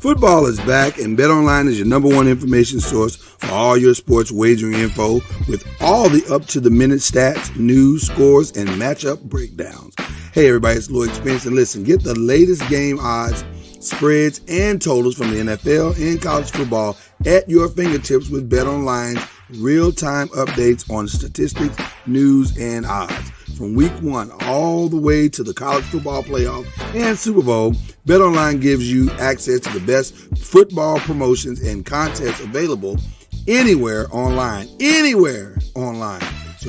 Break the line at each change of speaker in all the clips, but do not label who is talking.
Football is back, and BetOnline is your number one information source for all your sports wagering info with all the up-to-the-minute stats, news, scores, and matchup breakdowns. Hey, everybody, it's Lloyd Spence, and listen, get the latest game odds, spreads, and totals from the NFL and college football at your fingertips with BetOnline's real-time updates on statistics, news, and odds. From week 1 all the way to the college football playoff and Super Bowl, BetOnline gives you access to the best football promotions and contests available anywhere online. So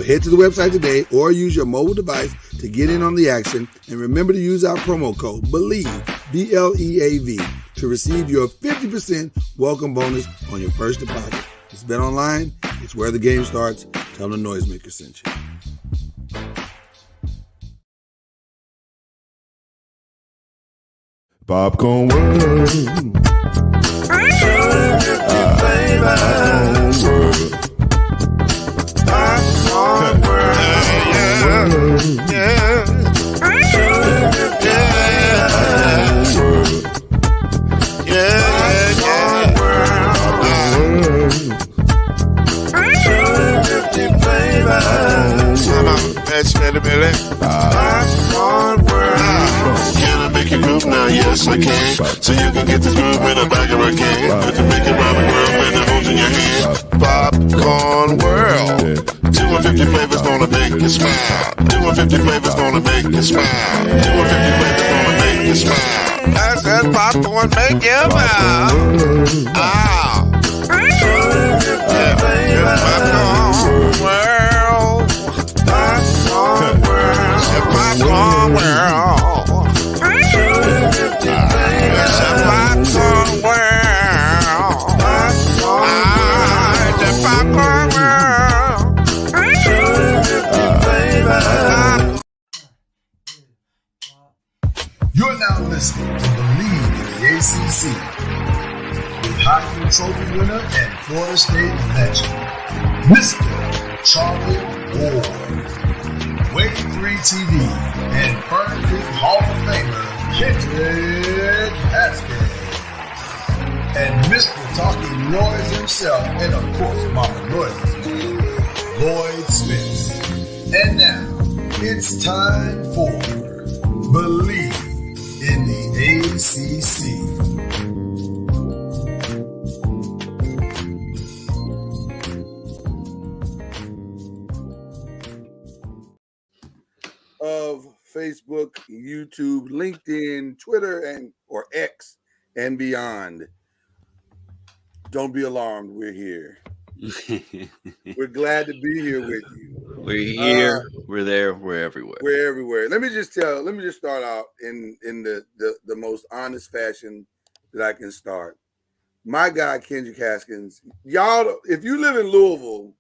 head to the website today or use your mobile device to get in on the action. And remember to use our promo code BLEAV, B-L-E-A-V, to receive your 50% welcome bonus on your first deposit. It's BetOnline. It's where the game starts. Tell them the Noisemaker sent you.
Popcorn World. Popcorn World. Yeah. Popcorn World. Can I make you groove now? Yes, I can. So you can get this groove in a bag of a can. I can make it round the world when it holds in your hand. Popcorn World. 250 flavors gonna make you smile. 250 flavors gonna make you smile. 250 flavors gonna make you smile. I said popcorn make you smile. Ah. 250 flavors. Popcorn World. Popcorn World. Popcorn World.
You're now listening to BLEAV in the ACC with Heisman Trophy winner and Florida State legend, Mr. Charlie Ward, Wave 3 TV, and Fern Creek Hall of Famer, Kendrick Haskins, and Mr. Talking Noise himself, and of course, Mama Noise's man, Lloyd Spence. And now, it's time for BLEAV in the ACC.
Of Facebook, YouTube, LinkedIn, Twitter, or X and beyond. Don't be alarmed. We're here. We're glad to be here with you.
We're here. We're there. We're everywhere.
We're everywhere. Let me just start out in the most honest fashion that I can start. My guy, Kendrick Haskins, y'all, if you live in Louisville,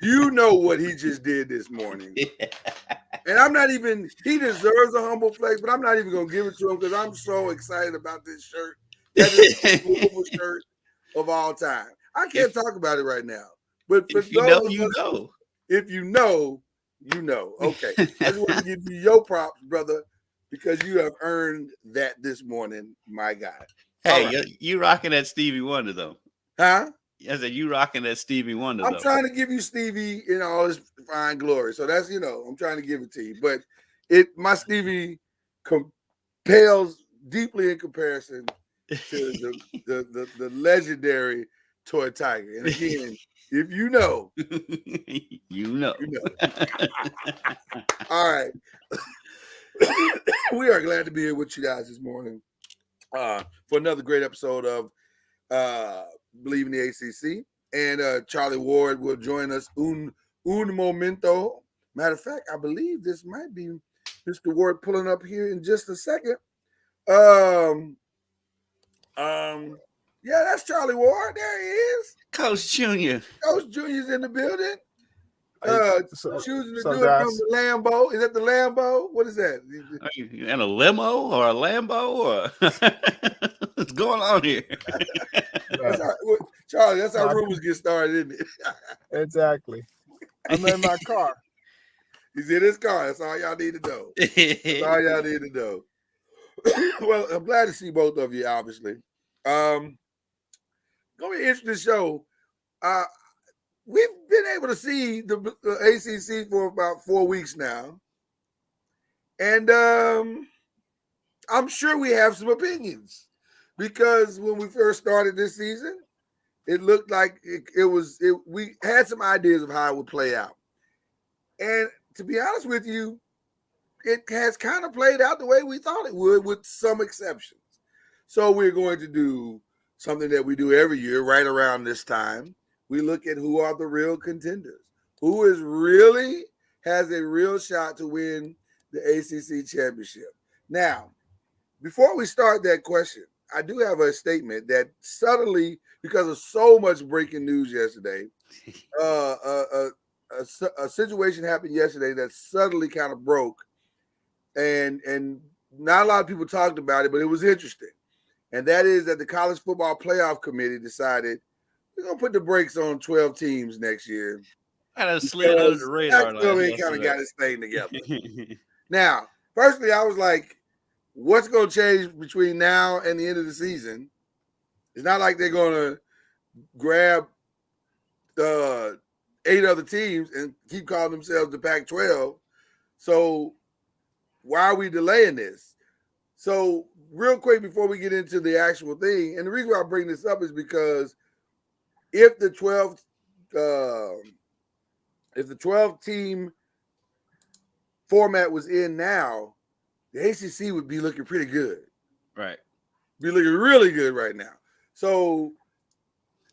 you know what he just did this morning. Yeah. And I'm not even, he deserves a humble flex, but I'm not even going to give it to him because I'm so excited about this shirt. That is the Louisville shirt of all time. I can't talk about it right now. But for
if you know, you know.
If you know, you know. Okay. I just want to give you your props, brother, because you have earned that this morning, my guy.
Hey, right. You rocking that Stevie Wonder, though.
Huh?
I said, you rocking that Stevie Wonder,
I'm trying to give you Stevie in all his fine glory. So that's, I'm trying to give it to you. But my Stevie compels deeply in comparison to the legendary Toy Tiger. And again, if you know,
you know.
All right. We are glad to be here with you guys this morning for another great episode of BLEAV in the ACC. And Charlie Ward will join us un momento. Matter of fact, I believe this might be Mr. Ward pulling up here in just a second. Yeah, that's Charlie Ward. There he is.
Coach Junior.
Coach Junior's in the building. Choosing to do
guys.
it from the Lambo. Is that the Lambo? What is that?
Are you in a limo or a Lambo or what's going on here?
Charlie, that's how rumors get started, isn't it?
Exactly. I'm in my car.
He's in his car. That's all y'all need to know. That's all y'all need to know. Well, I'm glad to see both of you, obviously. Gonna be an interesting show. We've been able to see the ACC for about 4 weeks now, and I'm sure we have some opinions because when we first started this season, it looked like we had some ideas of how it would play out, and to be honest with you, it has kind of played out the way we thought it would, with some exceptions. So we're going to do something that we do every year right around this time. We look at who are the real contenders, who is really has a real shot to win the ACC championship. Now, before we start that question, I do have a statement that suddenly, because of so much breaking news yesterday, a situation happened yesterday that suddenly kind of broke, and not a lot of people talked about it, but it was interesting. And that is that the College Football Playoff Committee decided we're going to put the brakes on 12 teams next year.
Kind of slid under the radar.
Pac-12 kind of got his thing together. Now, personally, I was like, what's going to change between now and the end of the season? It's not like they're going to grab 8 other teams and keep calling themselves the Pac-12. So why are we delaying this? So real quick before we get into the actual thing, and the reason why I bring this up is because if the 12 team format was in now, the ACC would be looking pretty good.
Right.
Be looking really good right now. So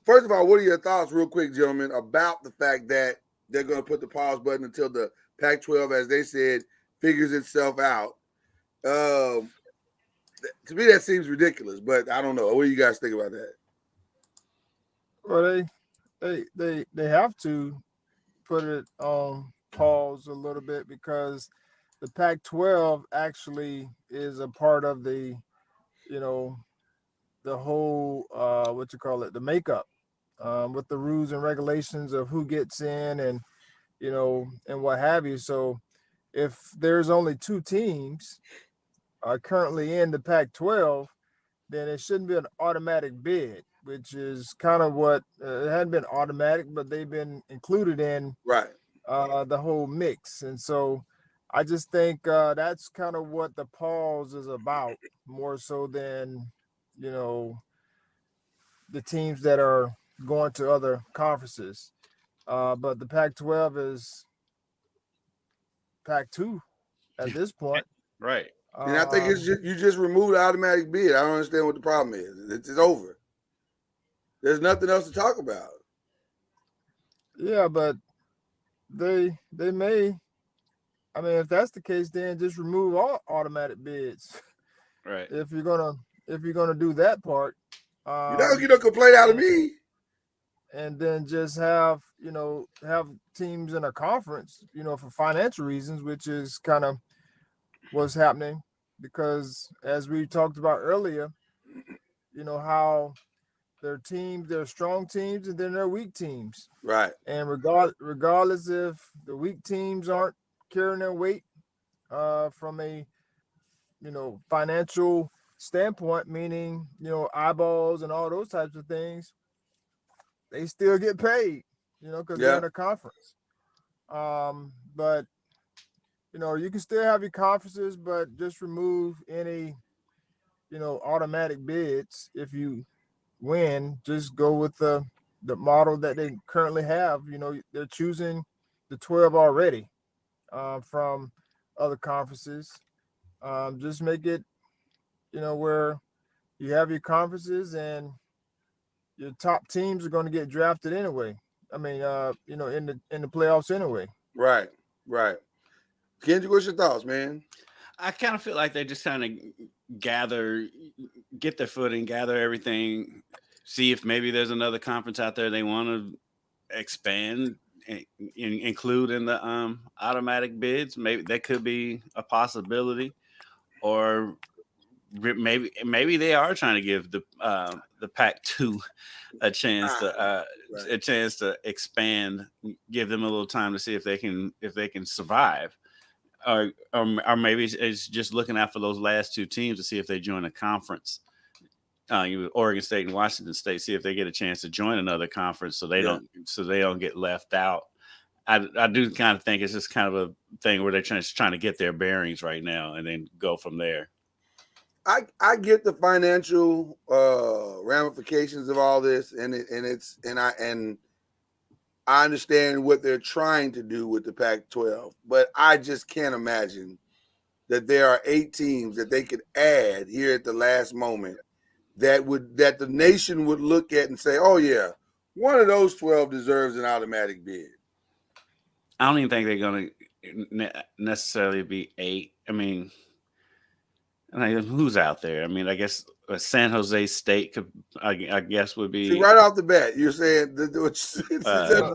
first of all, what are your thoughts real quick, gentlemen, about the fact that they're going to put the pause button until the Pac-12, as they said, figures itself out? To me, that seems ridiculous, but I don't know. What do you guys think about that?
Well, they have to put it on pause a little bit because the Pac-12 actually is a part of the, the whole the makeup with the rules and regulations of who gets in and and what have you. So if there's only 2 teams currently in the Pac-12, then it shouldn't be an automatic bid, which is kind of what it hadn't been automatic, but they've been included in the whole mix. And so I just think that's kind of what the pause is about, more so than, the teams that are going to other conferences. But the Pac-12 is Pac-2 at this point.
Right.
And I think it's you just removed the automatic bid. I don't understand what the problem is. It's over. There's nothing else to talk about.
Yeah, but they may. I mean, if that's the case, then just remove all automatic bids.
Right.
If you're gonna do that part,
you don't complain out of me.
And then just have teams in a conference, for financial reasons, which is kind of what's happening, because as we talked about earlier, how their teams, they're strong teams and then they're weak teams.
Right.
And regardless if the weak teams aren't carrying their weight from a financial standpoint, meaning eyeballs and all those types of things, they still get paid, because they're in a conference. But you can still have your conferences, but just remove any automatic bids. If you win, just go with the model that they currently have. They're choosing the 12 already from other conferences. Just make it where you have your conferences and your top teams are going to get drafted anyway. I mean, in the playoffs anyway.
Right. Kenji, what's your thoughts, man?
I kind of feel like they just kind of get their footing, gather everything, see if maybe there's another conference out there they want to expand and include in the automatic bids. Maybe that could be a possibility, or maybe they are trying to give the Pac-2 a chance to expand, give them a little time to see if they can survive. Or maybe it's just looking out for those last 2 teams to see if they join a conference Oregon State and Washington State, see if they get a chance to join another conference, so they don't get left out. I do kind of think it's just kind of a thing where they're trying to get their bearings right now and then go from there.
I get the financial ramifications of all this, and I understand what they're trying to do with the Pac-12, but I just can't imagine that there are 8 teams that they could add here at the last moment that the nation would look at and say, "Oh yeah, one of those 12 deserves an automatic bid."
I don't even think they're going to necessarily be 8. I mean, who's out there? I mean, I guess San Jose State could, I guess, would be.
See, right off the bat, you're saying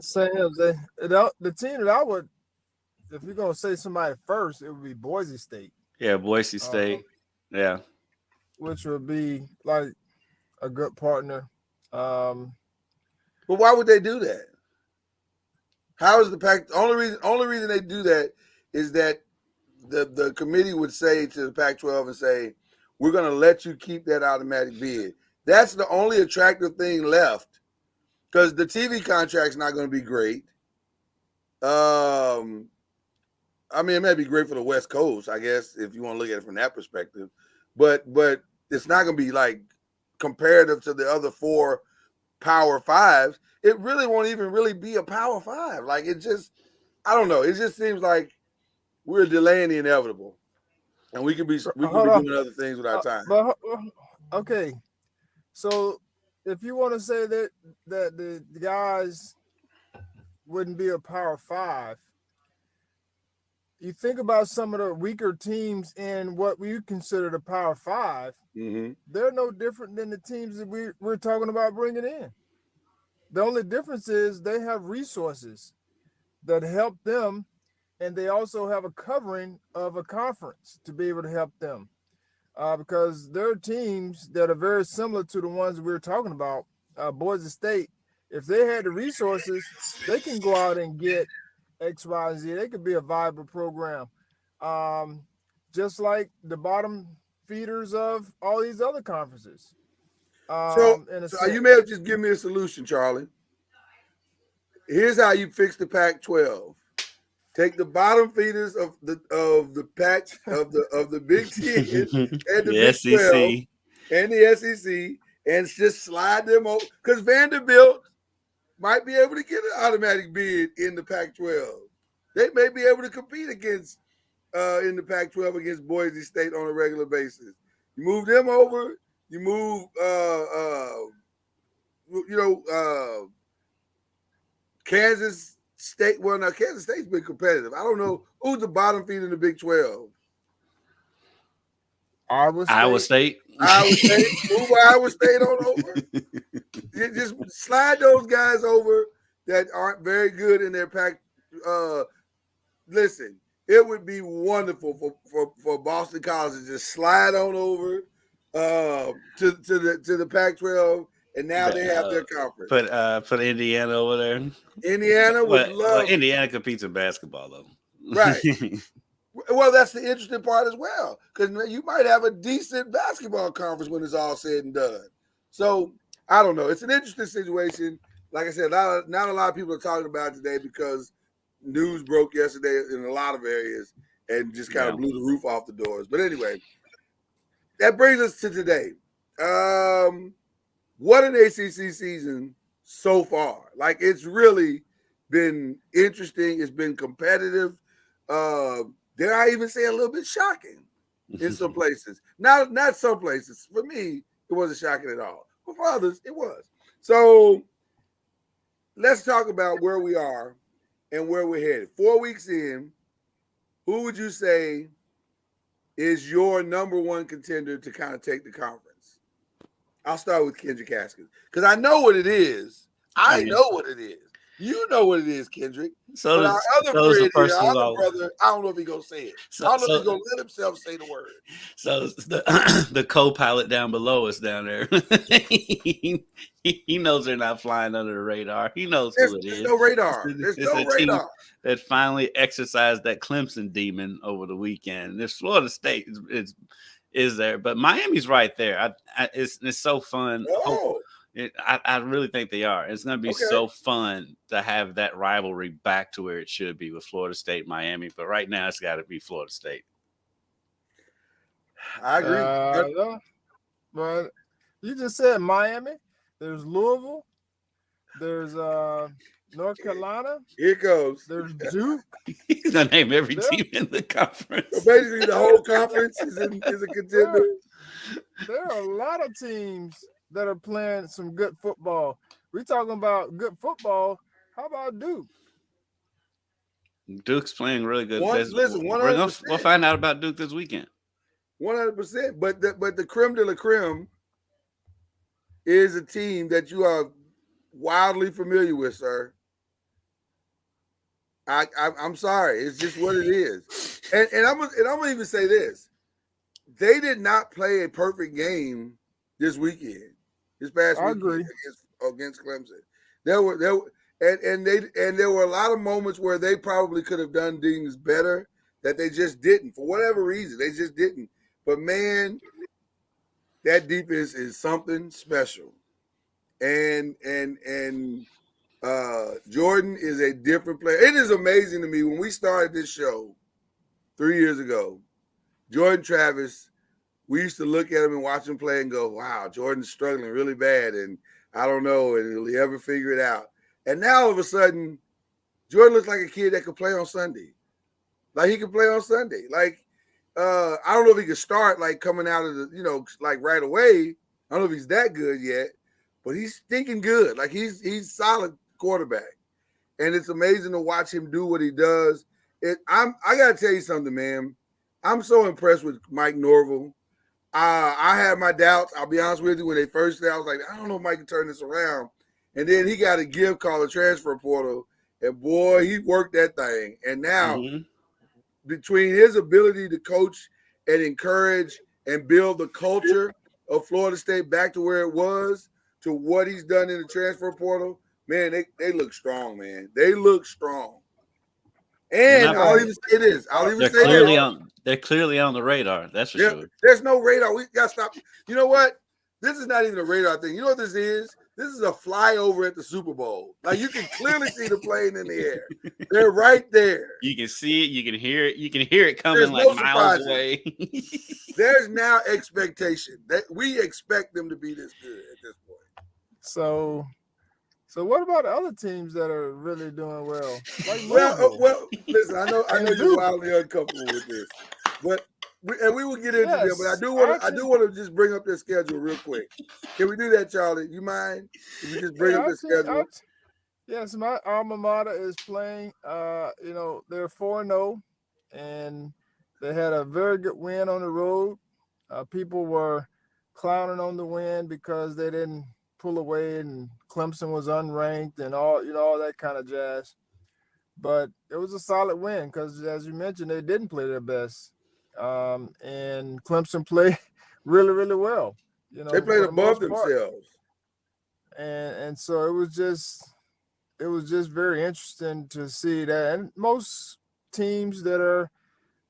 San Jose. The team that I would, if you're going to say somebody first, it would be Boise State.
Yeah, Boise State. Yeah.
Which would be like a good partner.
But why would they do that? How is the Pac? Only reason they do that is that the committee would say to the Pac-12 and say, "We're going to let you keep that automatic bid." That's the only attractive thing left, because the TV contract's not going to be great. I mean, it may be great for the West Coast, I guess, if you want to look at it from that perspective, but it's not going to be like comparative to the other 4 Power 5s. It really won't even really be a Power 5. Like, it just, I don't know. It just seems like we're delaying the inevitable, and we could be doing other things with our time.
But okay, so if you want to say that the guys wouldn't be a Power 5, you think about some of the weaker teams in what we consider the Power 5.
Mm-hmm.
They're no different than the teams that we're talking about bringing in. The only difference is they have resources that help them, and they also have a covering of a conference to be able to help them, because there are teams that are very similar to the ones we're talking about. Boise State, if they had the resources, they can go out and get X, Y, and Z. They could be a viable program, just like the bottom feeders of all these other conferences.
So you may have just given me a solution, Charlie. Here's how you fix the Pac-12. Take the bottom feeders of the Pac of the Big Ten and the Big 12 and the SEC, and just slide them over, because Vanderbilt might be able to get an automatic bid in the Pac-12. They may be able to compete against in the Pac-12 against Boise State on a regular basis. You move them over. You move, Kansas State. Well, now Kansas State's been competitive. I don't know who's the bottom feed in the Big 12.
Iowa State.
Move Iowa State on over. You just slide those guys over that aren't very good in their pack. Listen, it would be wonderful for Boston College to just slide on over to the Pac-12, and now they have their conference.
Put Indiana over there.
Indiana would love.
Indiana competes in basketball, though.
Right. Well, that's the interesting part as well, because you might have a decent basketball conference when it's all said and done. So I don't know. It's an interesting situation. Like I said, not a lot of people are talking about it today because news broke yesterday in a lot of areas and just kind of blew the roof off the doors. But anyway, that brings us to today. What an ACC season so far. Like, it's really been interesting. It's been competitive. Dare I even say a little bit shocking in some places. Not some places. For me, it wasn't shocking at all. But for others, it was. So let's talk about where we are and where we're headed. 4 weeks in, who would you say is your number one contender to kind of take the conference? I'll start with Kendrick Haskins, because I know what it is. I know what it is. You know what it is, Kendrick.
So
but
our
other brother, I don't know if he's going to say it. I don't know if he's going to let himself say the word.
So the co-pilot down below us down there, he knows they're not flying under the radar. He knows who it is.
There's no radar. There's no radar.
That finally exercised that Clemson demon over the weekend. This Florida State is there. But Miami's right there. It's so fun.
Oh,
I really think they are. It's going to be so fun to have that rivalry back to where it should be with Florida State, Miami. But right now, it's got to be Florida State.
I agree.
Yeah. But you just said Miami. There's Louisville. There's North Carolina.
Here it goes.
There's Duke.
He's going to name every team in the conference.
So basically, the whole conference is a contender.
There are a lot of teams that are playing some good football. We're talking about good football. How about Duke?
Duke's playing really good.
Listen, 100%.
We'll find out about Duke this weekend.
100%. But the creme de la creme is a team that you are wildly familiar with, sir. I'm sorry. It's just what it is. And I'm gonna even say this. They did not play a perfect game this weekend. This past weekend against Clemson. There were a lot of moments where they probably could have done things better that they just didn't. For whatever reason, they just didn't. But man, that defense is something special. And Jordan is a different player. It is amazing to me when we started this show 3 years ago. Jordan Travis, we used to look at him and watch him play and go, wow, Jordan's struggling really bad, and I don't know, and will he ever figure it out? And now all of a sudden, Jordan looks like a kid that could play on Sunday. Like he could play on Sunday. Like, I don't know if he could start like coming out of the, like right away. I don't know if he's that good yet, but he's stinking good. Like he's solid quarterback. And it's amazing to watch him do what he does. I gotta tell you something, man. I'm so impressed with Mike Norvell. I had my doubts. I'll be honest with you. When they first said, I was like, I don't know if Mike can turn this around. And then he got a gift called a transfer portal. And boy, he worked that thing. And now, between his ability to coach and encourage and build the culture of Florida State back to where it was, to what he's done in the transfer portal, man, they look strong, man. They look strong. And I'll even say this.
They're clearly on the radar. That's for sure.
There's no radar. We got to stop. You know what? This is not even a radar thing. You know what this is? This is a flyover at the Super Bowl. Like you can clearly see the plane in the air. They're right there.
You can see it. You can hear it. You can hear it coming miles away.
There's now expectation that we expect them to be this good at this point.
So what about the other teams that are really doing well? Like
well, listen, I know you're wildly uncomfortable with this, but we will get into them. But I do want to just bring up their schedule real quick. Can we do that, Charlie? You mind? If we just bring up the schedule?
Yes, my alma mater is playing. They're 4-0, and they had a very good win on the road. People were clowning on the win because they didn't pull away and Clemson was unranked and all that kind of jazz. But it was a solid win because, as you mentioned, they didn't play their best. And Clemson played really, really well.
They played above themselves.
And so it was just very interesting to see that. And most teams that are,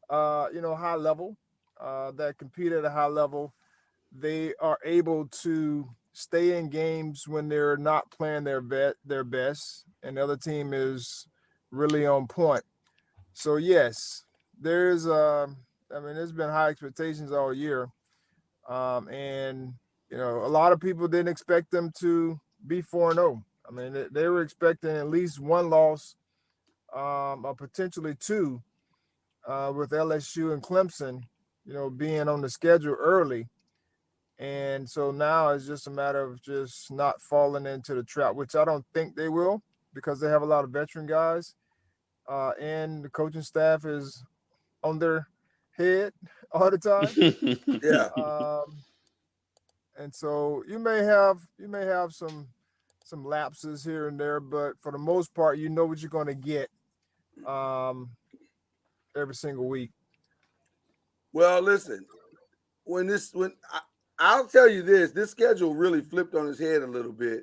high level, that compete at a high level, they are able to stay in games when they're not playing their best, and the other team is really on point. So yes, there's been high expectations all year, and a lot of people didn't expect them to be 4-0. I mean, they were expecting at least one loss, or potentially two, with LSU and Clemson, being on the schedule early. And so now it's just a matter of just not falling into the trap, which I don't think they will, because they have a lot of veteran guys, and the coaching staff is on their head all the time.
Yeah.
And so you may have some lapses here and there, but for the most part, you know what you're going to get every single week.
Well, listen, I'll tell you this schedule really flipped on its head a little bit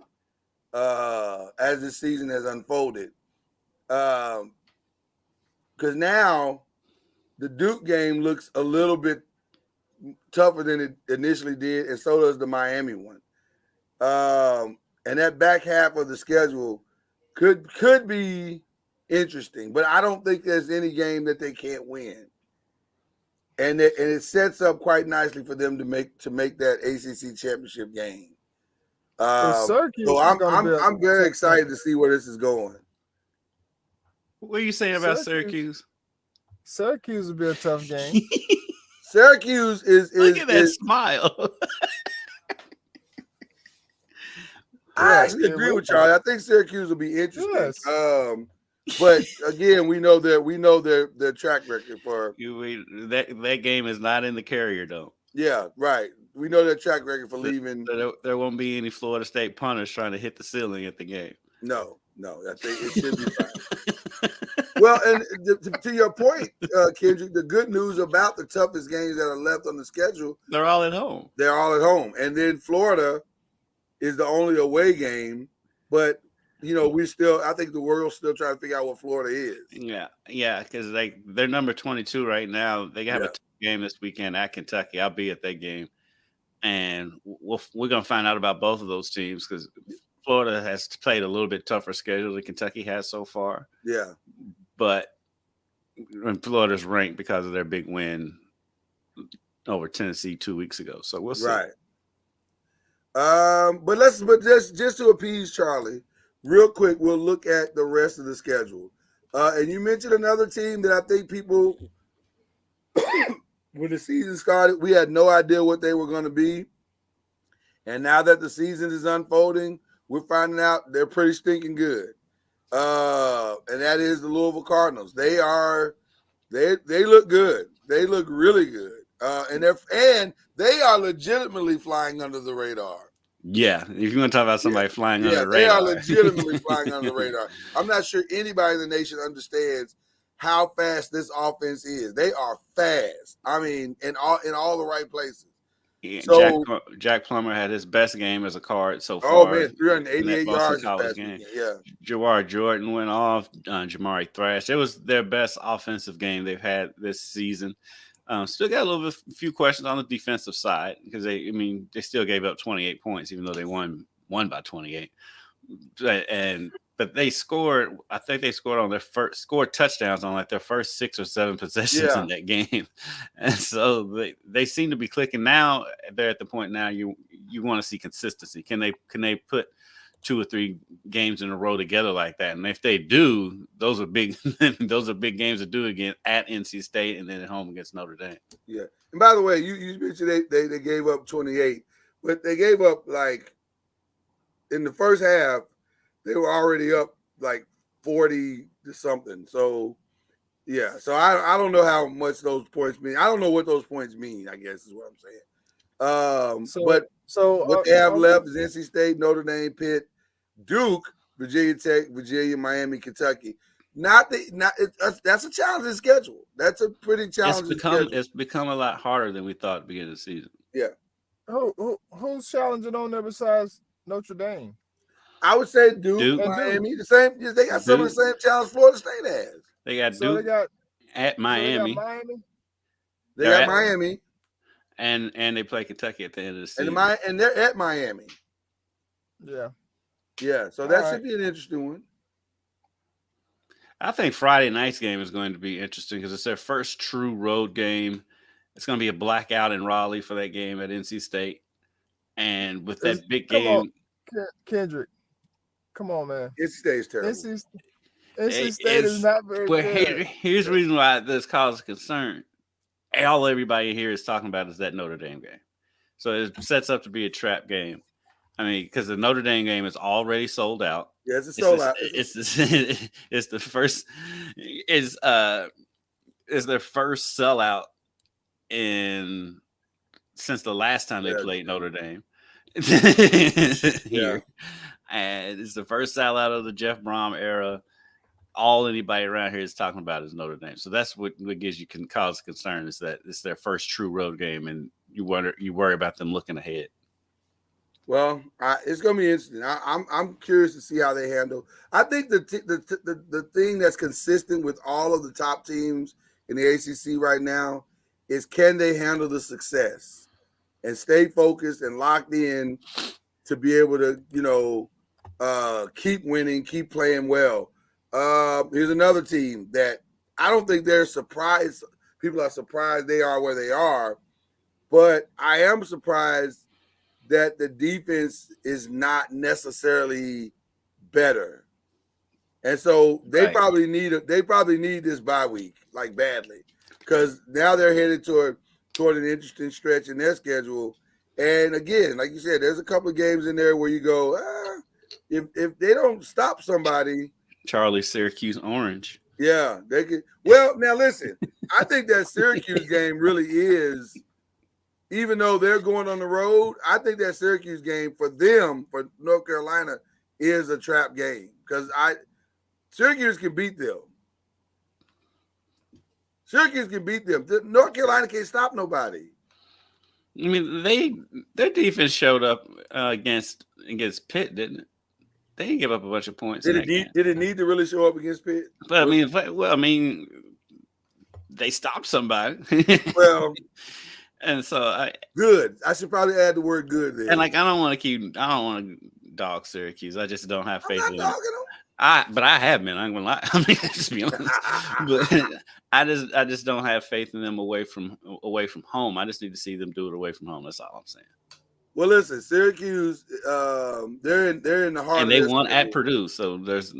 as this season has unfolded. Because now the Duke game looks a little bit tougher than it initially did, and so does the Miami one. And that back half of the schedule could be interesting, but I don't think there's any game that they can't win. And it sets up quite nicely for them to make that ACC championship game.
Syracuse
So
is gonna be
I'm very excited to see where this is going.
What are you saying about Syracuse?
Syracuse will be a tough game.
Syracuse is
look at that smile.
I actually agree with Charlie. I think Syracuse will be interesting.
Yes.
But again, we know their track record for
that game is not in the Carrier Dome.
Yeah, right. We know their track record for leaving.
There won't be any Florida State punters trying to hit the ceiling at the game.
No. I think it should be fine. Well, and to your point, Kendrick, the good news about the toughest games that are left on the schedule,
they're all at home.
They're all at home, and then Florida is the only away game, but I think the world's still trying to figure out what Florida is.
Yeah, because they're number 22 right now. They have a tough game this weekend at Kentucky. I'll be at that game, and we're gonna find out about both of those teams because Florida has played a little bit tougher schedule than Kentucky has so far.
Yeah,
but Florida's ranked because of their big win over Tennessee 2 weeks ago. So we'll see.
Right. But just to appease Charlie, real quick, we'll look at the rest of the schedule. And you mentioned another team that I think people, when the season started, we had no idea what they were going to be. And now that the season is unfolding, we're finding out they're pretty stinking good. And that is the Louisville Cardinals. They look good. They look really good. And they are legitimately flying under the radar.
Yeah, if you want to talk about somebody flying under the radar.
They are legitimately flying under the radar. I'm not sure anybody in the nation understands how fast this offense is. They are fast. I mean, in all the right places.
Yeah, so, Jack Plummer had his best game as a Card so far.
Oh, man, 388 yards. Yeah.
Jawar Jordan went off. Jamari Thrash. It was their best offensive game they've had this season. Still got a few questions on the defensive side because they still gave up 28 points even though they won by 28. But they scored. I think they scored touchdowns on like their first 6 or 7 possessions in that game, and so they seem to be clicking. Now they're at the point now you want to see consistency. Can they put 2 or 3 games in a row together like that? And if they do, those are big. Those are big games to do again at NC State and then at home against Notre Dame.
Yeah. And by the way, you mentioned they gave up 28, but they gave up like in the first half they were already up like 40 to something. So yeah. So I don't know how much those points mean. I don't know what those points mean. I guess is what I'm saying. But what they have left is NC State, Notre Dame, Pitt, Duke, Virginia Tech, Virginia, Miami, Kentucky. That's a challenging schedule. That's a pretty challenging schedule.
It's become a lot harder than we thought at the beginning of the season.
Yeah.
Who's challenging on there besides Notre Dame?
I would say Duke. Miami, the same. They got some of the same challenge Florida State has.
They got Duke.
They got
at Miami.
They got Miami.
And they play Kentucky at the end of the season.
And they're at Miami.
Yeah.
Yeah. So that should be an interesting one.
I think Friday night's game is going to be interesting because it's their first true road game. It's going to be a blackout in Raleigh for that game at NC State. And with that big game.
Kendrick, come on, man.
NC State is terrible.
NC State is not very good.
Here's the reason why this causes concern. All everybody here is talking about is that Notre Dame game. So it sets up to be a trap game. I mean, because the Notre Dame game is already sold out.
Yeah, it's sold out.
It's the first is their first sellout since the last time they played Notre Dame. Here. And it's the first sellout of the Jeff Brom era. All anybody around here is talking about is Notre Dame. So that's what gives you can cause concern is that it's their first true road game, and you worry about them looking ahead.
Well, it's going to be interesting. I'm curious to see how they handle. I think the thing that's consistent with all of the top teams in the ACC right now is can they handle the success and stay focused and locked in to be able to, keep winning, keep playing well. Here's another team that I don't think they're surprised. People are surprised they are where they are, but I am surprised that the defense is not necessarily better. And so they probably need this bye week like badly, because now they're headed toward an interesting stretch in their schedule. And again, like you said, there's a couple of games in there where you go, if they don't stop somebody.
Charlie Syracuse Orange.
Yeah, they could. Well, now listen, I think that Syracuse game really is, even though they're going on the road, I think that Syracuse game for them, for North Carolina, is a trap game, because Syracuse can beat them. Syracuse can beat them. North Carolina can't stop nobody.
I mean, their defense showed up against Pitt, didn't it? They didn't give up a bunch of points.
Did it need to really show up against Pitt?
But I mean, they stopped somebody.
Well,
and so
good. I should probably add the word good there.
And I don't want to dog Syracuse. I just don't have faith in them. But I have been. I'm gonna lie. I mean, just be honest. But I just don't have faith in them away from home. I just need to see them do it away from home. That's all I'm saying.
Well, listen, Syracuse, they're in the heart.
And they won at Purdue, so there's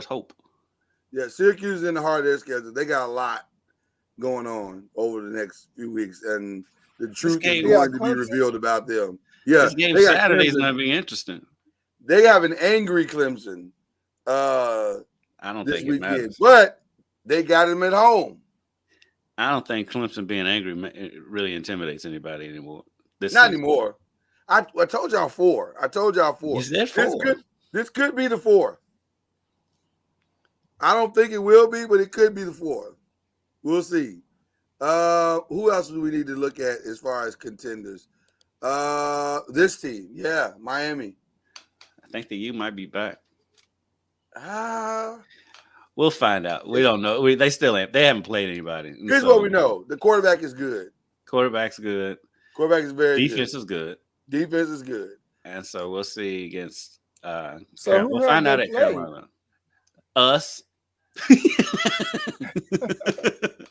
hope.
Yeah, Syracuse is in the heart of their schedule. They got a lot going on over the next few weeks, and the truth is going to be revealed about them. Yeah,
this game Saturday is going to be interesting.
They have an angry Clemson.
I don't think it matters,
but they got him at home.
I don't think Clemson being angry really intimidates anybody anymore.
Not anymore. I told y'all 4.
You said 4.
This could be the 4. I don't think it will be, but it could be the 4. We'll see. Who else do we need to look at as far as contenders? This team, yeah, Miami.
I think the U might be back. We'll find out. We don't know. They haven't played anybody.
Here's what we know: the quarterback is good.
Quarterback's good.
Quarterback is very
Defense is good.
Defense is good.
And so we'll see against.
We'll
find out at Carolina. Us.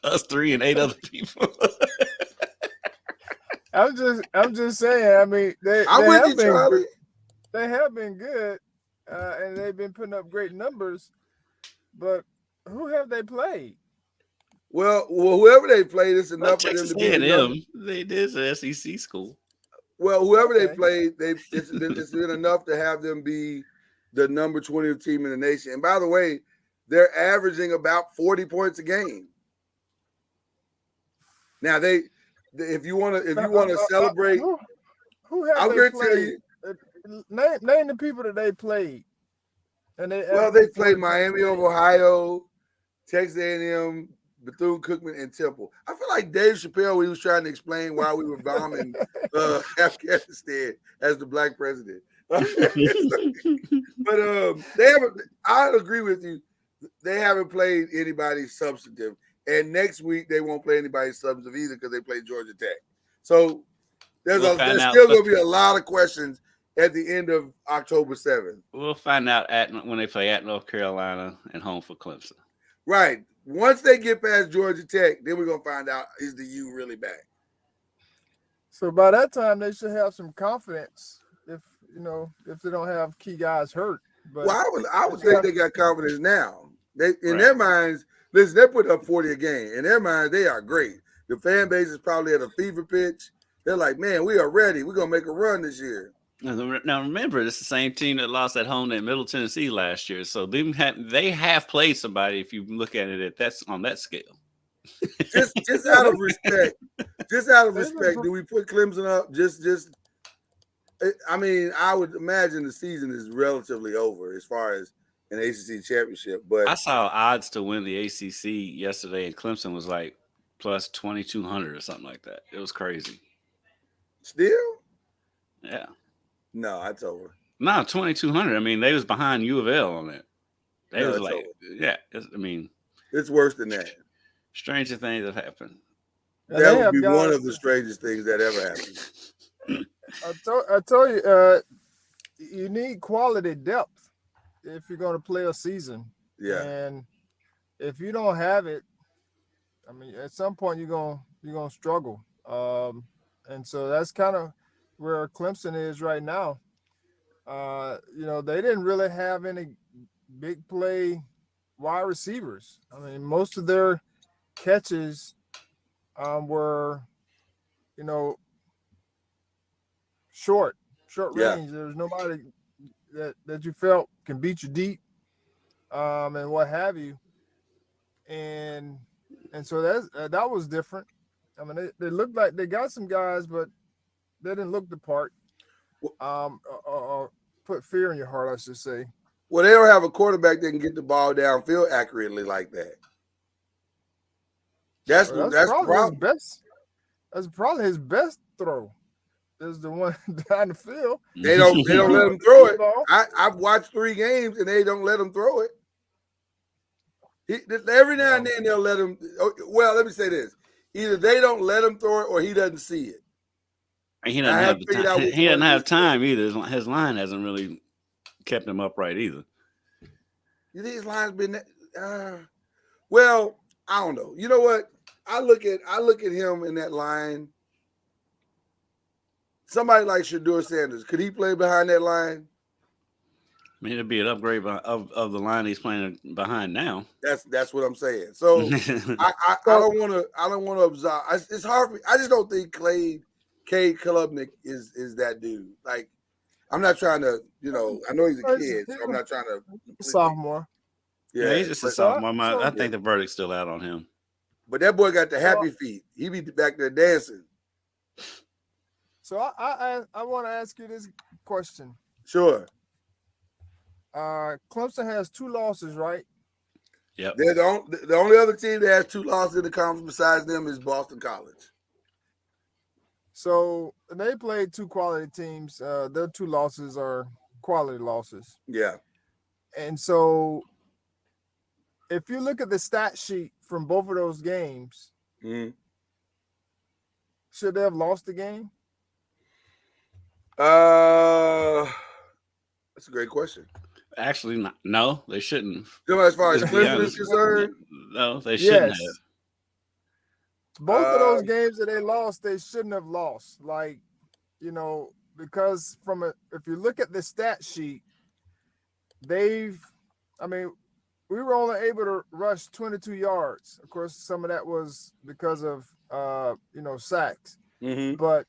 Us 3 and 8 other people.
I'm just saying. I mean, they have been good, and they've been putting up great numbers. But who have they played?
Well, whoever they played, it's enough for them to be
them. They did an SEC school.
Well, whoever they played, it's been enough to have them be the number 20 team in the nation. And by the way, they're averaging about 40 points a game. Now if you want to celebrate,
who have
I'm going to tell you.
Name the people that they played. And
they played Miami of Ohio, Texas A&M, Bethune-Cookman, and Temple. I feel like Dave Chappelle when he was trying to explain why we were bombing Afghanistan as the black president. But they haven't. I agree with you. They haven't played anybody substantive, and next week they won't play anybody substantive either because they play Georgia Tech. So there's still going to be a lot of questions at the end of October 7th.
We'll find out when they play at North Carolina and home for Clemson.
Right. Once they get past Georgia Tech, then we're going to find out, is the U really back?
So by that time, they should have some confidence if they don't have key guys hurt. But
I would think they got confidence now. Their minds, listen, they're putting up 40 a game. In their minds, they are great. The fan base is probably at a fever pitch. They're like, man, we are ready. We're going to make a run this year.
Now remember, it's the same team that lost at home at Middle Tennessee last year. So they have played somebody. If you look at it, that's on that scale.
just out of respect, do we put Clemson up? I mean, I would imagine the season is relatively over as far as an ACC championship. But
I saw odds to win the ACC yesterday, and Clemson was like plus 2,200 or something like that. It was crazy.
Still?
Yeah.
No, that's over.
No, 2,200. I mean, they was behind U of L on that. They was like,
over.
yeah.
It's worse than that.
Stranger things have happened.
And
That
they
would
have
be one
guys
of the strangest things that ever happened.
I told you, you need quality depth if you're going to play a season.
Yeah.
And if you don't have it, I mean, at some point you're gonna struggle. And so that's kind of where Clemson is right now. They didn't really have any big play wide receivers. I mean, most of their catches were, short
Yeah.
range. There's nobody that you felt can beat you deep, and what have you. And so that was different. I mean, they looked like they got some guys, but they didn't look the part. Or put fear in your heart, I should say.
Well, they don't have a quarterback that can get the ball downfield accurately like that. That's the problem.
That's probably his best throw. Is the one down the field.
They don't let him throw it. I've watched 3 games and they don't let him throw it. Every now and then they'll let him. Well, let me say this: either they don't let him throw it or he doesn't see it.
He doesn't have the time. He doesn't have time either. His line hasn't really kept him upright either.
You think his line's been? Well, I don't know. You know what? I look at him in that line. Somebody like Shedeur Sanders, could he play behind that line?
I mean, it'd be an upgrade of the line he's playing behind now.
That's what I'm saying. So I don't want to absolve. It's hard for me. I just don't think Cade Klubnik is that dude. Like, I'm not trying to, I know he's a kid, so I'm not trying to.
Sophomore.
Yeah, he's just a sophomore. I think the verdict's still out on him.
But that boy got the happy feet. He be back there dancing.
So I want to ask you this question.
Sure.
Clemson has 2 losses, right?
Yep.
They're the only other team that has 2 losses in the conference besides them is Boston College.
So they played 2 quality teams. Their 2 losses are quality losses.
Yeah.
And so if you look at the stat sheet from both of those games, should they have lost the game?
That's a great question.
Actually, no, they shouldn't.
As far as Clemson is concerned,
no, they shouldn't have.
Both of those games that they lost, they shouldn't have lost. Like, because if you look at the stat sheet, we were only able to rush 22 yards. Of course, some of that was because of sacks. But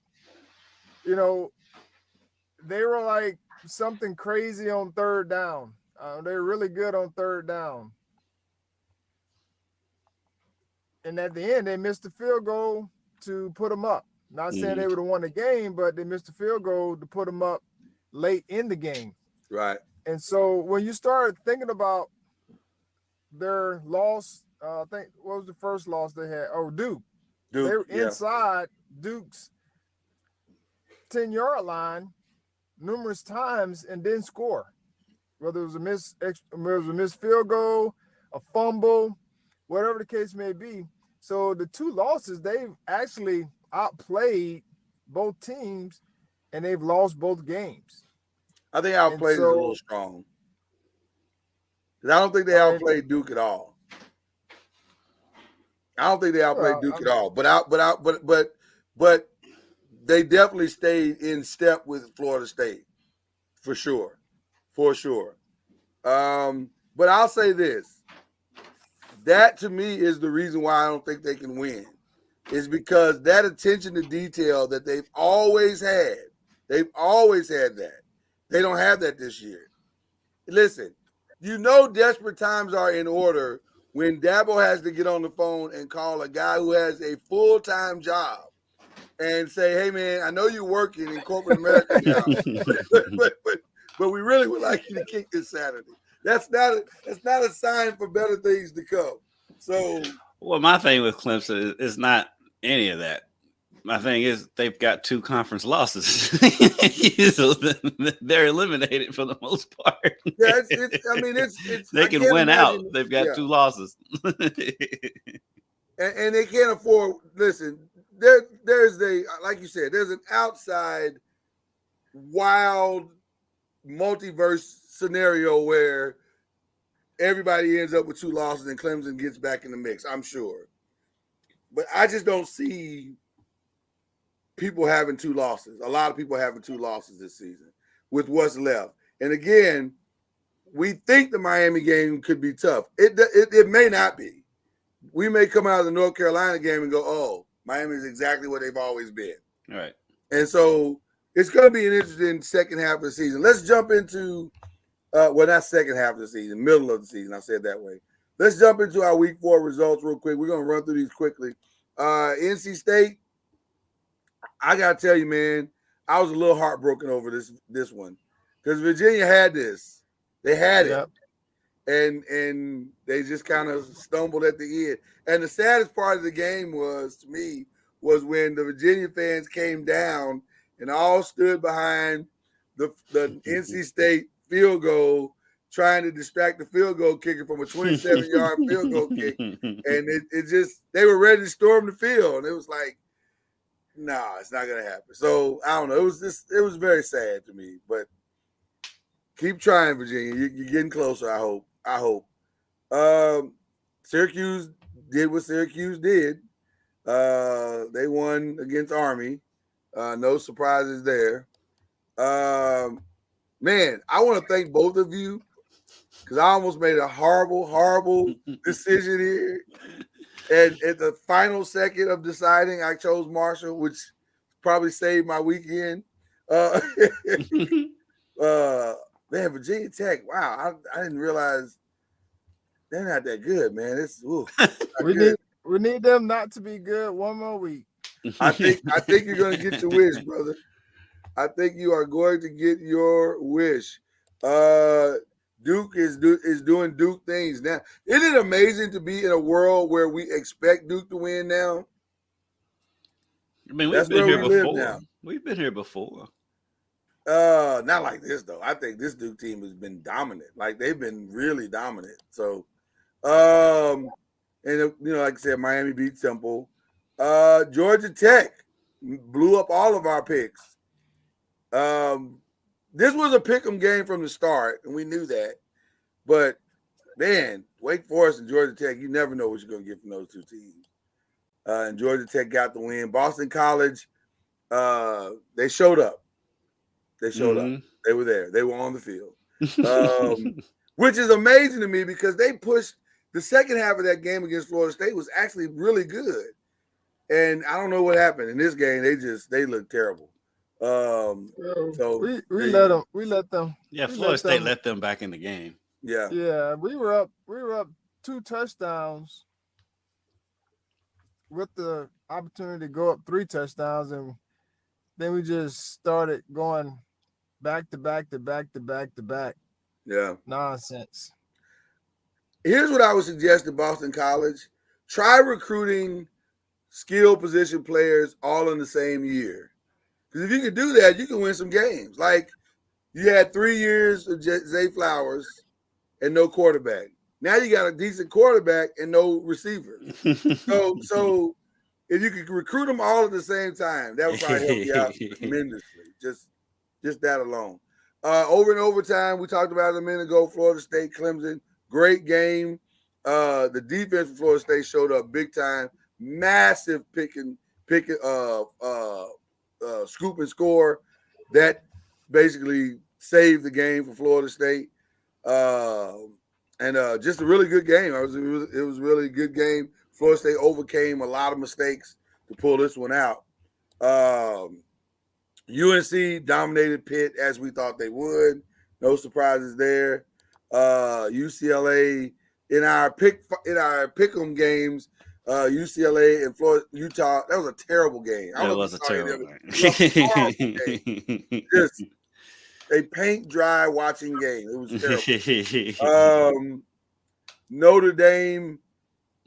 they were like something crazy on 3rd down. They're really good on 3rd down. And at the end, they missed the field goal to put them up. Not saying they would have won the game, but they missed the field goal to put them up late in the game.
Right.
And so when you start thinking about their loss, I think, what was the first loss they had? Oh, Duke. They were inside Duke's 10-yard line numerous times and didn't score. Whether it was a missed field goal, a fumble, whatever the case may be. So the 2 losses, they've actually outplayed both teams, and they've lost both games.
I think outplayed is a little strong. I don't think they outplayed Duke at all. I don't think they outplayed Duke at all. But they definitely stayed in step with Florida State, for sure. But I'll say this. That, to me, is the reason why I don't think they can win, is because that attention to detail that they've always had that. They don't have that this year. Listen, desperate times are in order when Dabo has to get on the phone and call a guy who has a full-time job and say, hey, man, I know you're working in corporate America now, but we really would like you to kick this Saturday. That's not a sign for better things to come. So,
well, my thing with Clemson is not any of that. My thing is they've got 2 conference losses, so they're eliminated for the most part.
Yeah, they can
win out. They've got 2 losses,
and they can't afford. Listen, there's like you said, there's an outside wild multiverse scenario where everybody ends up with 2 losses and Clemson gets back in the mix. I'm sure, but I just don't see people having 2 losses. A lot of people having 2 losses this season with what's left. And again, we think the Miami game could be tough. It may not be. We may come out of the North Carolina game and go, oh, Miami is exactly what they've always been.
All right.
And so it's going to be an interesting second half of the season. Let's jump into, not second half of the season, middle of the season. I said that way. Let's jump into our week 4 results real quick. We're going to run through these quickly. NC State, I got to tell you, man, I was a little heartbroken over this one because Virginia had this. They had it. And they just kind of stumbled at the end. And the saddest part of the game was when the Virginia fans came down and all stood behind the NC State field goal, trying to distract the field goal kicker from a 27-yard field goal kick. And they were ready to storm the field. And it was like, nah, it's not going to happen. So I don't know. It was very sad to me, but keep trying, Virginia. You're getting closer, I hope. Syracuse did what Syracuse did. They won against Army. No surprises there. Man, I want to thank both of you because I almost made a horrible decision here. And at the final second of deciding, I chose Marshall, which probably saved my weekend. Man, Virginia Tech. Wow, I didn't realize they're not that good, man.
We need them not to be good one more week.
I think you're going to get your wish, brother. I think you are going to get your wish. Duke is doing Duke things now. Isn't it amazing to be in a world where we expect Duke to win now?
I mean, we've been here before. We've been here before.
Not like this though. I think this Duke team has been dominant. Like they've been really dominant. So, and like I said, Miami beat Temple. Georgia Tech blew up all of our picks. This was a pick'em game from the start, and we knew that. But man, Wake Forest and Georgia Tech, you never know what you're gonna get from those 2 teams. And Georgia Tech got the win. Boston College, they showed up. They showed up. They were there. They were on the field, which is amazing to me because they pushed the second half of that game against Florida State was actually really good. And I don't know what happened in this game. They looked terrible. So
we let them.
Yeah, Florida State let them back in the game.
Yeah.
Yeah, we were up 2 touchdowns with the opportunity to go up 3 touchdowns, and then we just started going back to back to back to back to back.
Yeah.
Nonsense.
Here's what I would suggest to Boston College. Try recruiting skill position players all in the same year. Because if you can do that, you can win some games. Like you had 3 years of Zay Flowers and no quarterback. Now you got a decent quarterback and no receiver. So if you could recruit them all at the same time, that would probably help you out tremendously. Just that alone. Over and overtime, we talked about it a minute ago, Florida State, Clemson, great game. The defense for Florida State showed up big time. Massive scoop and score that basically saved the game for Florida State. And just a really good game. It was a really good game. Florida State overcame a lot of mistakes to pull this one out. UNC dominated Pitt as we thought they would. No surprises there. UCLA in our pick'em games. UCLA and Utah. That was a terrible game.
That was a terrible game.
Just a paint dry watching game. It was terrible. Notre Dame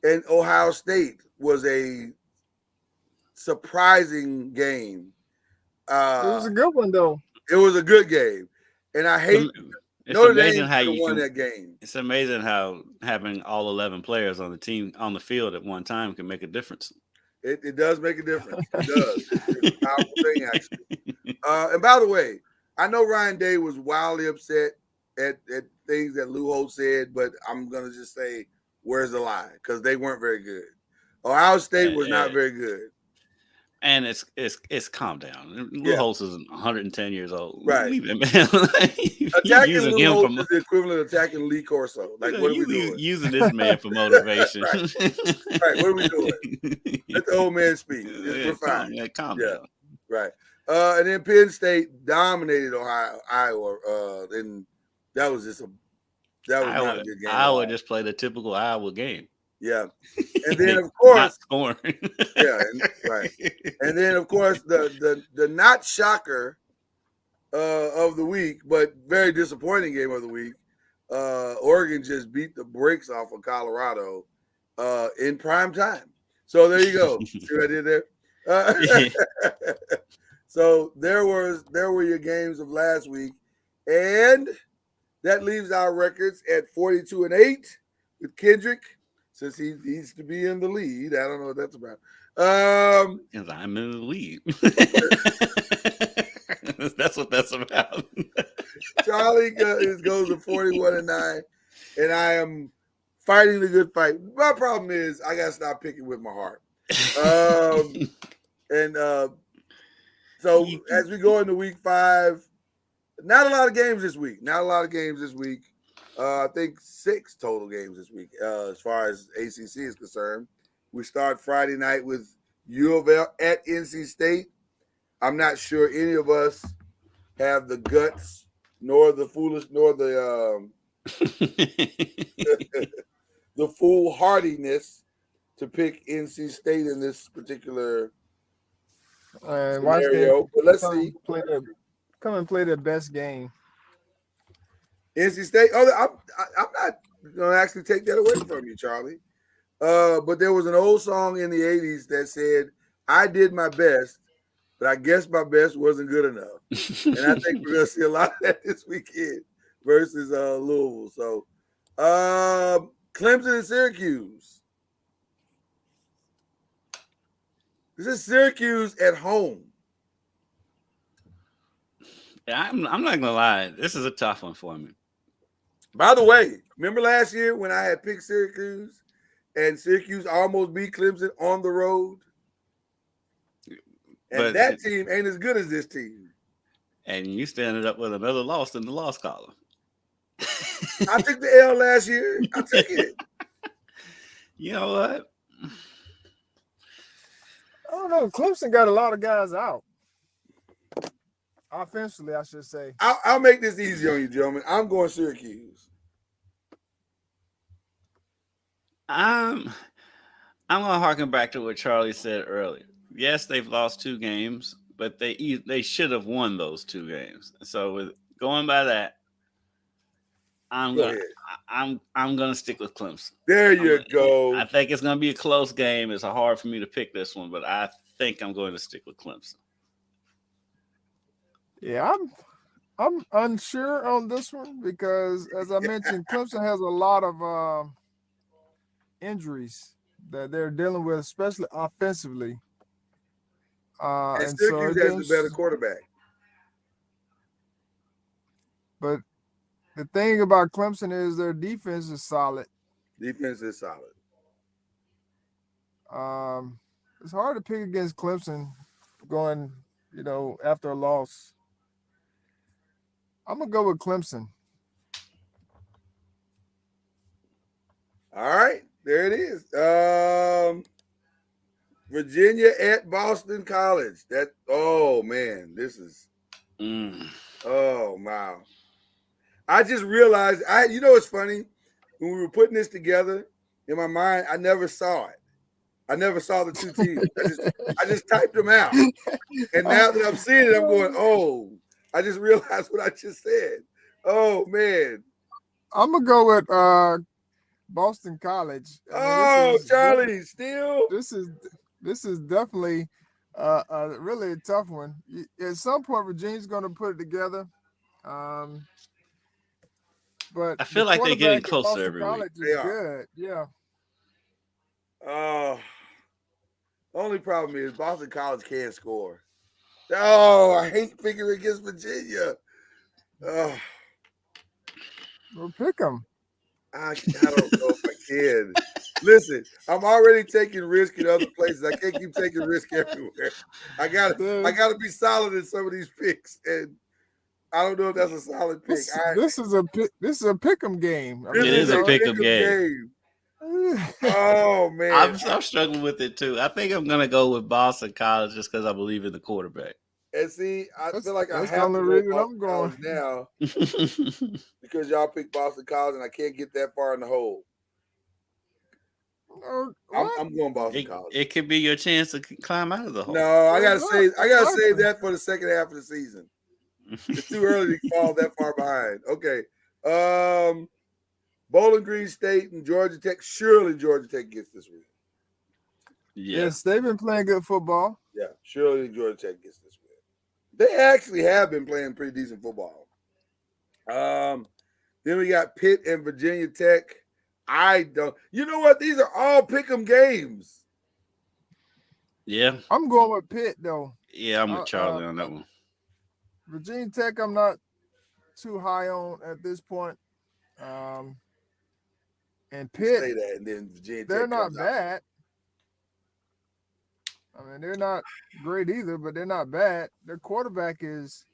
and Ohio State was a surprising game.
It was a good one though.
It was a good game, and I hate
It's
Notre
amazing
Dame
how
could have
you
won
can.
that game.
It's amazing how having all 11 players on the team on the field at one time can make a difference.
It does make a difference. It does. It's a powerful thing, actually. And by the way, I know Ryan Day was wildly upset at things that Lou Holtz said, but I'm gonna just say, where's the lie? Because they weren't very good. Ohio State was not very good.
And it's calm down. Lou
Yeah.
Holtz is 110 years old.
Right.
Leave him, man.
Attacking Lou Holtz is the equivalent of attacking Lee Corso. Like, what are we doing?
Using this man for motivation.
Right. What are we doing? Let the old man speak. We're fine.
Calm down.
Right. And then Penn State dominated Iowa. And that was not a good game.
Iowa just played a typical Iowa game.
Yeah. And then of course
not scoring.
Yeah, right. And then of course the not shocker of the week, but very disappointing game of the week. Oregon just beat the brakes off of Colorado in prime time. So there you go. See what I did there? So there were your games of last week, and that leaves our records at 42-8 with Kendrick, since he needs to be in the lead. I don't know what that's about.
Because I'm in the lead. That's what that's about.
Charlie goes to 41-9, and I am fighting the good fight. My problem is I gotta stop picking with my heart. So as we go into week 5, not a lot of games this week. I think 6 total games this week, as far as ACC is concerned. We start Friday night with U of L at NC State. I'm not sure any of us have the guts, nor the foolish, nor the the foolhardiness to pick NC State in this particular scenario. But let's see.
Come and play the best game.
NC State. Oh, I'm not going to actually take that away from you, Charlie. But there was an old song in the 80s that said, I did my best, but I guess my best wasn't good enough. And I think we're going to see a lot of that this weekend versus Louisville. So Clemson and Syracuse. This is Syracuse at home.
Yeah, I'm not going to lie. This is a tough one for me.
By the way, remember last year when I had picked Syracuse and Syracuse almost beat Clemson on the road? And that team ain't as good as this team.
And you still ended up with another loss in the loss column.
I took the L last year. I took it.
You know what?
I don't know. Clemson got a lot of guys out. Offensively, I should say.
I'll make this easy on you, gentlemen. I'm going Syracuse.
I'm going to harken back to what Charlie said earlier. Yes, they've lost 2 games, but they should have won those 2 games. So with going by that, I'm gonna stick with Clemson.
There you go.
I think it's gonna be a close game. It's hard for me to pick this one, but I think I'm going to stick with Clemson.
Yeah, I'm unsure on this one because, as I mentioned, Clemson has a lot of injuries that they're dealing with, especially offensively.
And Syracuse has the better quarterback.
But the thing about Clemson is their defense is solid.
Defense is solid.
It's hard to pick against Clemson going, after a loss. I'm going to go with Clemson.
All right. There it is. Virginia at Boston College. This is oh wow. I just realized it's funny. When we were putting this together in my mind, I never saw it. I never saw the 2 teams. I just typed them out. And now that I'm seeing it, I'm going, oh, I just realized what I just said. Oh man.
I'm gonna go with Boston College.
Charlie, still.
This is definitely a really tough one. At some point, Virginia's going to put it together. But
I feel
the
like they're getting
quarterback at
closer
Boston
every week.
College
They
is
are.
good. Yeah.
The only problem is Boston College can't score. Oh, I hate picking against Virginia. Oh,
We'll pick them.
I don't know if I can. Listen, I'm already taking risk in other places. I can't keep taking risk everywhere. I gotta be solid in some of these picks, and I don't know if that's a solid pick.
This is a pick 'em game.
This
It is a pick-em
game. Oh man,
I'm struggling with it too. I think I'm gonna go with Boston College just because I believe in the quarterback.
and see, I feel like I
That's
have
the
to
only
go
reason
Boston
I'm going.
College now because y'all picked Boston College, and I can't get that far in the hole. I'm going Boston College.
It could be your chance to climb out of the hole.
No, I gotta save that for the second half of the season. It's too early to fall that far behind. Okay. Bowling Green State and Georgia Tech. Surely Georgia Tech gets this win.
Yes, they've been playing good football.
Yeah, surely Georgia Tech gets this win. They actually have been playing pretty decent football. Then we got Pitt and Virginia Tech. You know what? These are all pick'em games.
Yeah.
I'm going with Pitt though.
Yeah, I'm with Charlie on that one.
Virginia Tech, I'm not too high on at this point. And Pitt,
say that, and then Virginia
they're
Tech
not
comes out.
bad. I mean, they're not great either, but they're not bad. Their quarterback is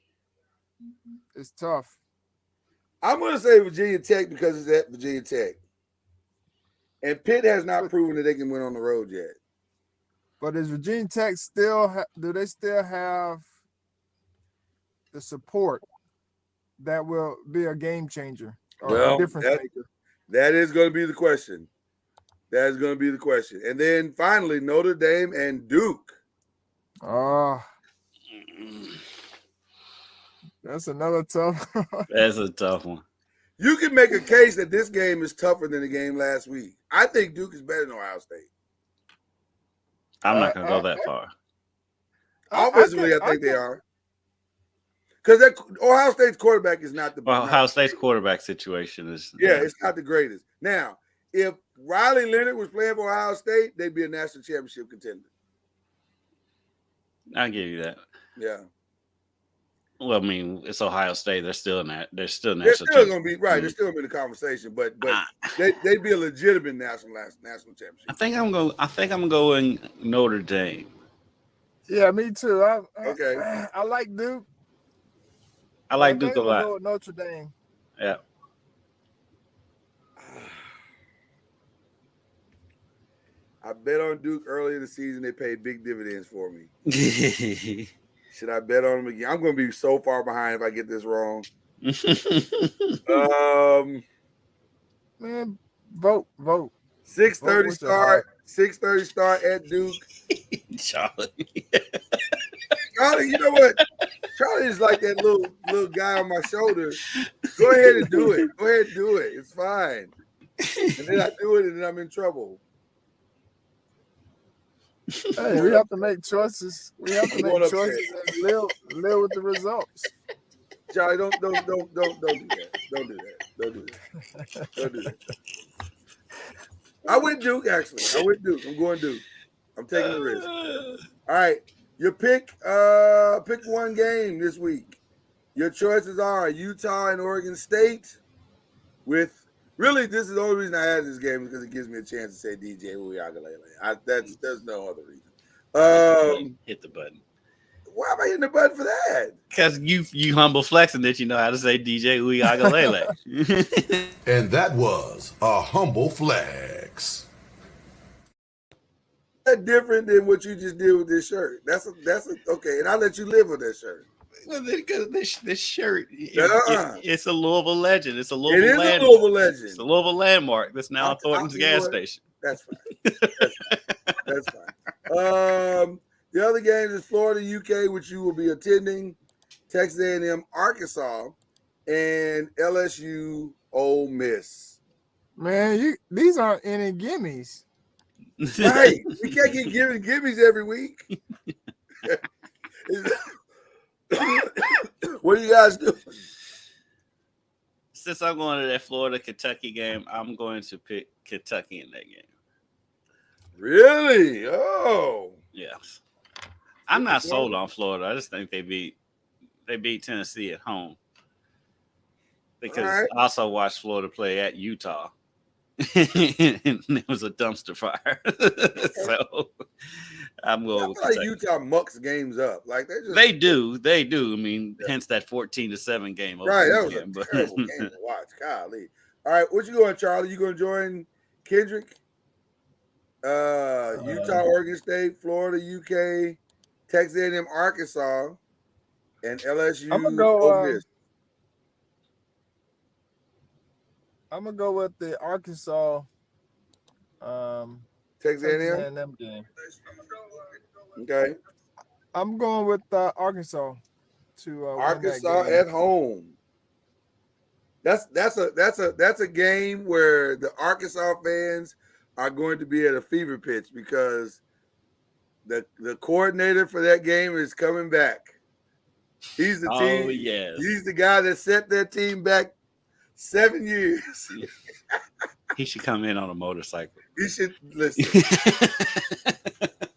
tough.
I'm going to say Virginia Tech because it's at Virginia Tech. And Pitt has not proven that they can win on the road yet.
But is Virginia Tech do they still have the support that will be a game changer or a difference maker?
That is going to be the question. That is going to be the question. And then finally, Notre Dame and Duke.
That's another tough.
That's a tough one.
You can make a case that this game is tougher than the game last week. I think Duke is better than Ohio State.
I'm not going to go that far.
Offensively, I think they are. Because Ohio State's quarterback is not the
Well, Ohio State's quarterback situation is.
It's not the greatest. Now, if Riley Leonard was playing for Ohio State, they'd be a national championship contender.
I'll give you that.
Yeah.
Well, I mean, it's Ohio State. They're still national.
They're still going to be right. They're still going to be in the conversation, but they'd be a legitimate national championship.
I think I'm going Notre Dame.
Yeah, me too.
Okay.
I like Duke.
I like Duke a lot.
Go with Notre Dame.
Yeah.
I bet on Duke early in the season. They paid big dividends for me. Should I bet on them again? I'm going to be so far behind if I get this wrong.
Man, vote.
6:30 start. 6:30 start at Duke.
Charlie.
Charlie, you know what? Charlie is like that little guy on my shoulder. Go ahead and do it. Go ahead and do it. It's fine. And then I do it, and then I'm in trouble.
Hey, we have to make choices. We have to make choices and live with the results.
Charlie, don't do that. Don't do that. I went Duke, actually. I'm going Duke. I'm taking the risk. All right. Your pick one game this week. Your choices are Utah and Oregon State. Really, this is the only reason I had this game because it gives me a chance to say DJ Uiagalelei. There's no other reason.
Hit the button.
Why am I hitting the button for that?
Because you humble flexing that you know how to say DJ Uiagalelei.
And that was a humble flex.
That's different than what you just did with this shirt. That's okay, and I'll let you live with that shirt.
Well, because this shirt, it's a Louisville legend. It's a Louisville landmark.
A Louisville legend.
It's a Louisville landmark that's now Thornton's gas station.
That's fine. That's fine. The other game is Florida, UK, which you will be attending, Texas A&M, Arkansas, and LSU, Ole Miss.
Man, these aren't any gimmies.
Right. We can't keep giving gimmies every week. What are you guys doing?
since I'm going to that Florida-Kentucky game, I'm going to pick Kentucky in that game.
Really? Oh.
Yes. I'm not sold on Florida. I just think they beat Tennessee at home. Because I also watched Florida play at Utah. And it was a dumpster fire. So I'm going with Kentucky.
Utah mucks games up. Like
they do. I mean, hence that 14-7 game.
Right, that was a terrible game to watch. Golly. All right, what you going, Charlie? You going to join Kendrick? Utah, Oregon State, Florida, UK, Texas A&M, Arkansas, and LSU.
I'm gonna go. I'm gonna go with the Arkansas.
Texas
A&M game.
Okay.
I'm going with Arkansas to
Arkansas at home. That's a game where the Arkansas fans are going to be at a fever pitch because the coordinator for that game is coming back. He's the team.
Oh, yes.
He's the guy that set their team back 7 years.
He should come in on a motorcycle.
He should listen.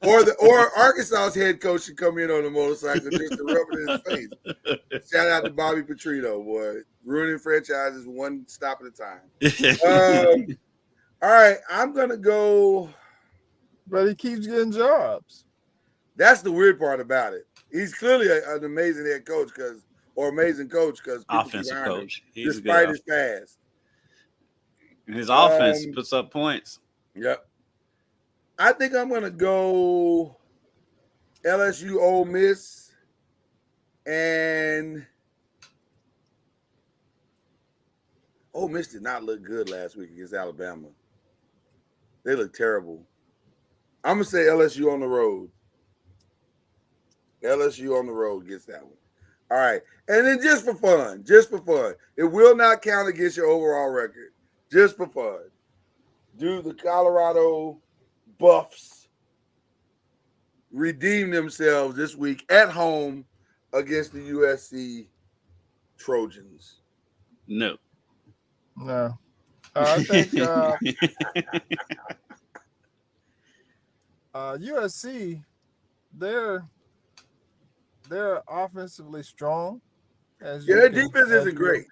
or Arkansas's head coach should come in on a motorcycle just to rub it in his face. Shout out to Bobby Petrino, boy. Ruining franchises one stop at a time. All right, I'm going to go.
But he keeps getting jobs.
That's the weird part about it. He's clearly an amazing head coach amazing coach because
offensive coach.
Despite his past.
His offense puts up points.
Yep. I think I'm going to go LSU Ole Miss and Ole Miss did not look good last week against Alabama. They look terrible. I'm going to say LSU on the road. LSU on the road gets that one. All right. And then just for fun, it will not count against your overall record. Just for fun. Do the Colorado Buffs redeem themselves this week at home against the USC Trojans?
No.
I think USC, they're offensively strong.
Their defense isn't great.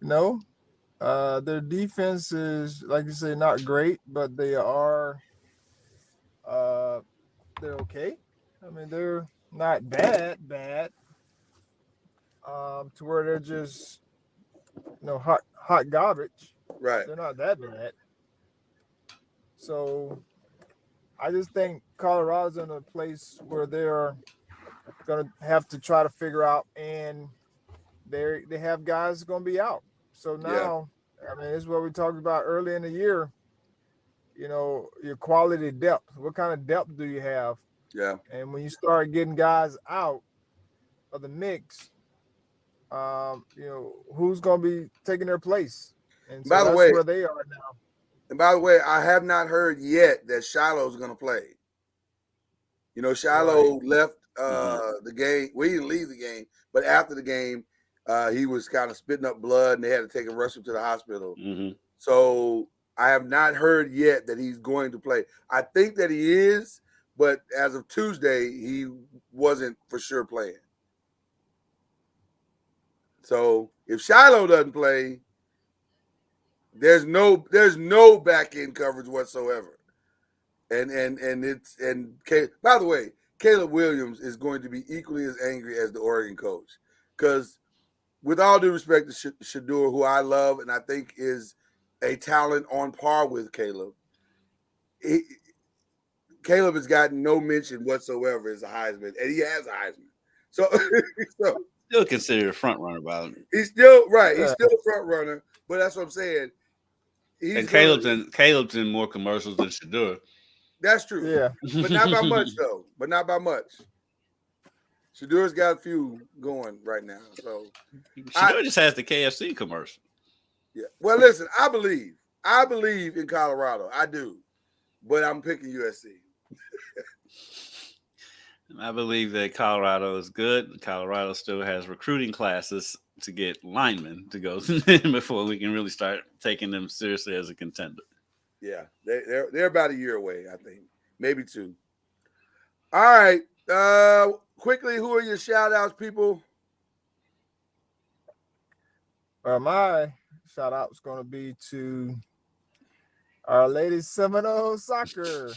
No. Their defense is, like you say, not great, but they are they're okay. I mean, they're not bad, to where they're just hot garbage.
Right.
They're not that bad. So I just think Colorado's in a place where they're going to have to try to figure out, and they have guys going to be out. So now, I mean, this is what we talked about early in the year. Your quality depth. What kind of depth do you have?
Yeah.
And when you start getting guys out of the mix, who's going to be taking their place? And so that's where they are now.
And by the way, I have not heard yet that Shiloh's going to play. Shiloh left the game. Well, he didn't leave the game, but after the game, he was kind of spitting up blood, and they had to take him, rush him to the hospital.
Mm-hmm.
So I have not heard yet that he's going to play. I think that he is, but as of Tuesday, he wasn't for sure playing. So if Shiloh doesn't play, there's no back end coverage whatsoever. And by the way, Caleb Williams is going to be equally as angry as the Oregon coach, because with all due respect to Shedeur, who I love and I think is a talent on par with Caleb, Caleb has gotten no mention whatsoever as a Heisman, and he has a Heisman. So
still considered a front runner, by the way.
He's still right. He's still a front runner, but that's what I'm saying.
Caleb's in more commercials than Shedeur.
That's true.
Yeah.
But not by much, though. Shedeur's got a few going right now. So
Shedeur just has the KFC commercial.
Yeah. Well, listen, I believe in Colorado. I do. But I'm picking USC.
I believe that Colorado is good. Colorado still has recruiting classes to get linemen to go before we can really start taking them seriously as a contender.
Yeah, they're about a year away, I think, maybe 2. All right, quickly, who are your shout outs, people?
My shout out is going to be to our Lady Seminoles soccer.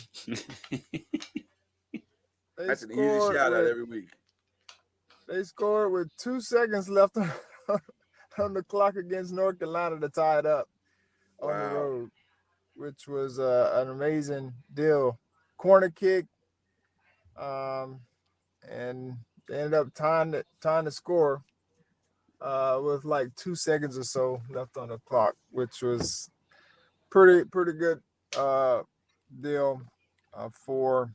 That's an easy shout out every week.
They scored with 2 seconds left on the clock against North Carolina to tie it up on the road, which was an amazing deal. Corner kick, and they ended up tying the score with like 2 seconds or so left on the clock, which was pretty good deal for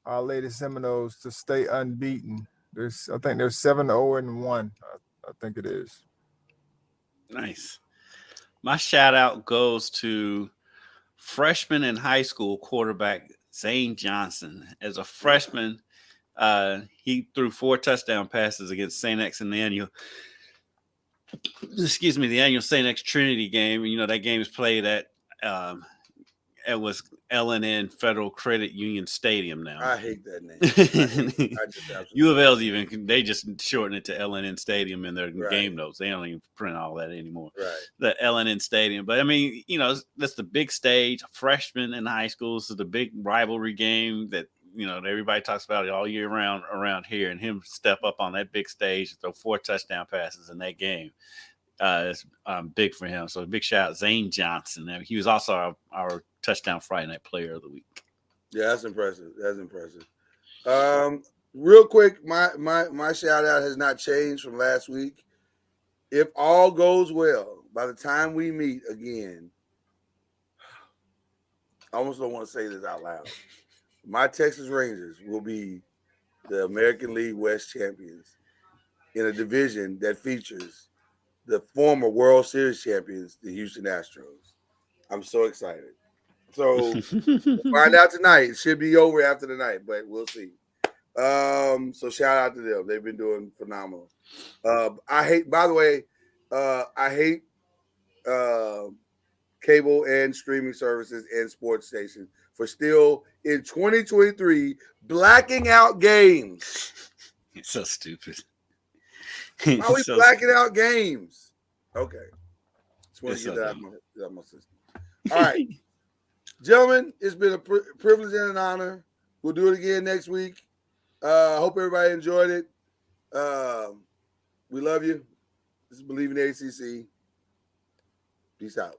our Lady Seminoles to stay unbeaten. I think they're 7-0-1. I think it is.
Nice. My shout out goes to freshman in high school quarterback Zane Johnson. As a freshman, he threw 4 touchdown passes against St. X in the annual St. X Trinity game. You know, that game is played at it was L&N Federal Credit Union Stadium now.
I hate that name.
U of L's they just shorten it to L&N Stadium in their game notes. They don't even print all that anymore.
Right.
The L&N Stadium. But I mean, you know, that's the big stage. Freshman in high school. This is the big rivalry game that, you know, everybody talks about it all year round around here. And him step up on that big stage, throw 4 touchdown passes in that game. It's big for him. So a big shout out, Zane Johnson. He was also our touchdown Friday night player of the week.
Yeah, that's impressive. Real quick, my shout out has not changed from last week. If all goes well, by the time we meet again, I almost don't want to say this out loud. My Texas Rangers will be the American League West champions in a division that features the former World Series champions, the Houston Astros. I'm so excited. So we'll find out tonight. It should be over after the night, but we'll see. So shout out to them. They've been doing phenomenal. I hate cable and streaming services and sports stations for still in 2023 blacking out games.
It's so stupid.
Why are we blacking out games? Okay. Just want to get that out of my system. All right. Gentlemen, it's been a privilege and an honor. We'll do it again next week. Hope everybody enjoyed it. We love you. This is BLEAV in the ACC. Peace out.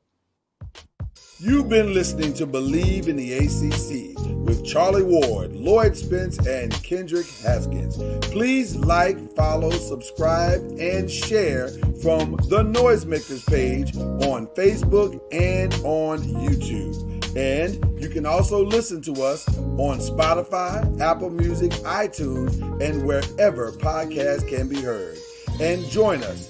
You've been listening to BLEAV in the ACC with Charlie Ward, Lloyd Spence, and Kendrick Haskins. Please like, follow, subscribe, and share from the Noisemakers page on Facebook and on YouTube. And you can also listen to us on Spotify, Apple Music, iTunes, and wherever podcasts can be heard. And join us